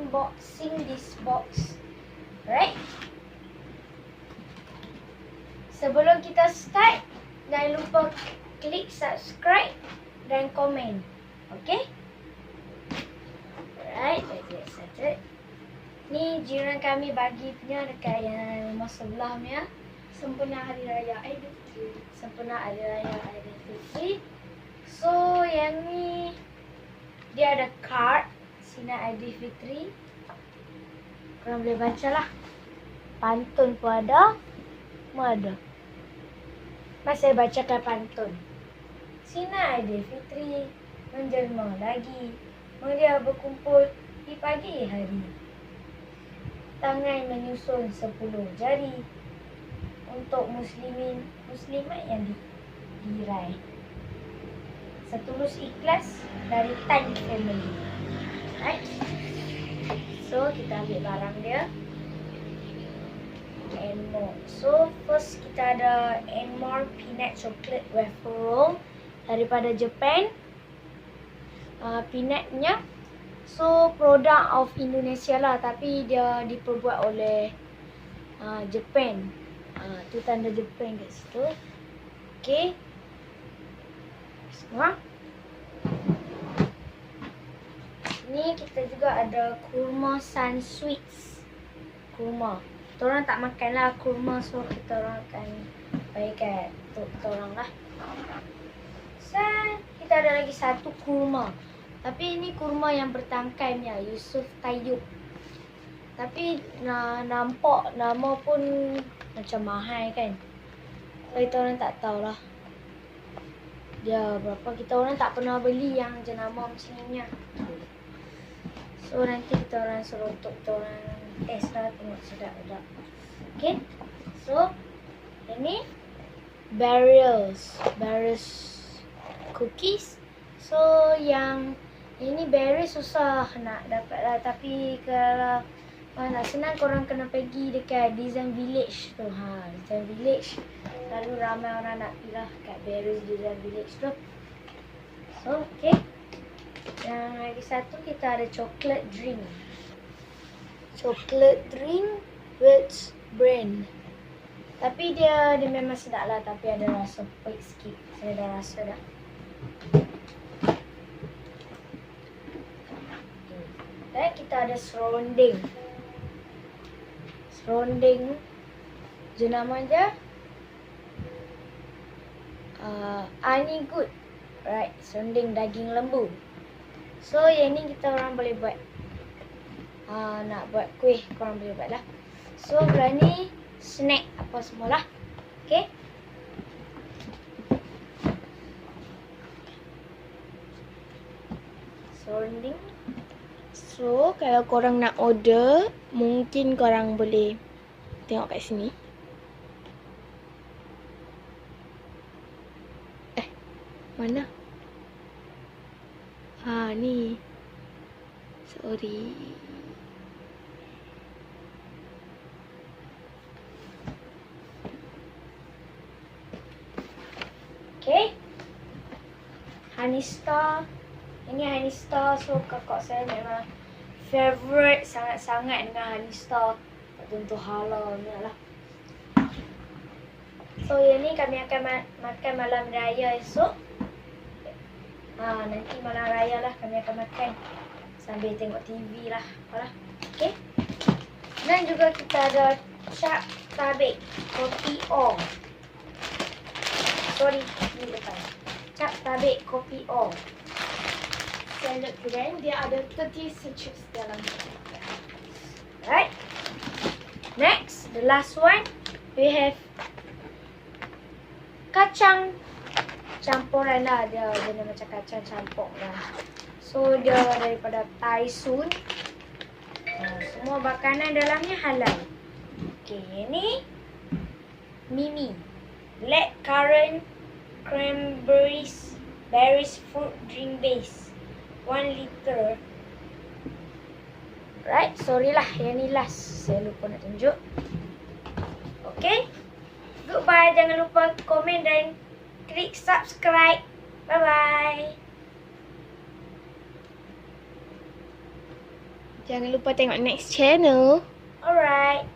unboxing this box. Right? Sebelum kita start, jangan lupa klik subscribe dan komen. Okay? Alright, let's get started. Ni jiran kami bagi punya dekat yang rumah sebelah punya. Sempena Hari Raya Aidilfitri. Sempena Hari Raya Aidilfitri. So, yang ni dia ada card Sinar Aidilfitri. Korang boleh baca lah. Pantun pun ada. Semua ada. Mas saya bacakan pantun. Sinar Aidilfitri menjelma lagi. Mereka berkumpul di pagi hari. Tangan menyusun 10 jari untuk muslimin muslimat yang diraih. Setulus ikhlas dari Tan Family. Right? So kita ambil barang dia. And more. So first kita ada Enmore Peanut Chocolate Wafer Roll daripada Japan. Peanutnya so produk of Indonesia lah, tapi dia diperbuat oleh Japan. Tu tanda Japan kat situ. Okay. Semua. Ni kita juga ada kurma Sun Sweets. Kurma. Kita orang tak makan lah kurma, so kita orang akan bagikan untuk kita orang lah. So, kita ada lagi satu kurma. Tapi ini kurma yang bertangkainya, Yusuf Tayyub. Tapi nampak nama pun macam mahal kan. So, kita orang tak tahulah dia berapa. Kita orang tak pernah beli yang jenama macam ni. So nanti kita orang suruh untuk kita orang test lah, tengok sedap tak. Okay. So ini Barrels cookies. So yang ini berry susah nak dapat lah, tapi kalau nak senang korang kena pergi dekat Design Village tu. Design Village. Lalu ramai orang nak pergi lah kat Barrels Design Village tu. So, okay. Yang lagi satu kita ada chocolate drink. Chocolate drink with brand. Tapi dia memang sedap lah, tapi ada rasa pahit sikit. Saya dah rasa dah. Dan kita ada seronding. Seronding jenama je Ani Good. Right, seronding daging lembu. So yang ni kita orang boleh buat nak buat kuih, korang boleh buat lah. So belah ni snack apa semualah. Okay. Seronding. So kalau korang nak order, mungkin korang boleh tengok kat sini. Mana? Ni. Sorry. Okay. Honey Star. Ini Honey Star. So kakak saya memang favorite sangat-sangat dengan Honey Star. Tentu halal ni lah. So yang ni kami akan makan malam raya esok. Nanti malam raya lah kami akan makan sambil tengok TV lah. Apalah. Okay. Dan juga kita ada cap tabik kopi O. Sorry, ni depan. Cap tabik kopi O. Standard brand. Dia ada 36 chips dalam. Right. Next, the last one, we have kacang campuran lah. Dia macam kacang campur lah. So dia daripada Taisun. Semua makanan dalamnya halal. Okay, ini Mimi Black Currant Cranberries Berries Fruit Drink Base 1 liter. Right, sorry lah, yang ni last. Saya lupa nak tunjuk. Okay. Goodbye. Jangan lupa komen dan klik subscribe. Bye-bye. Jangan lupa tengok next channel. Alright.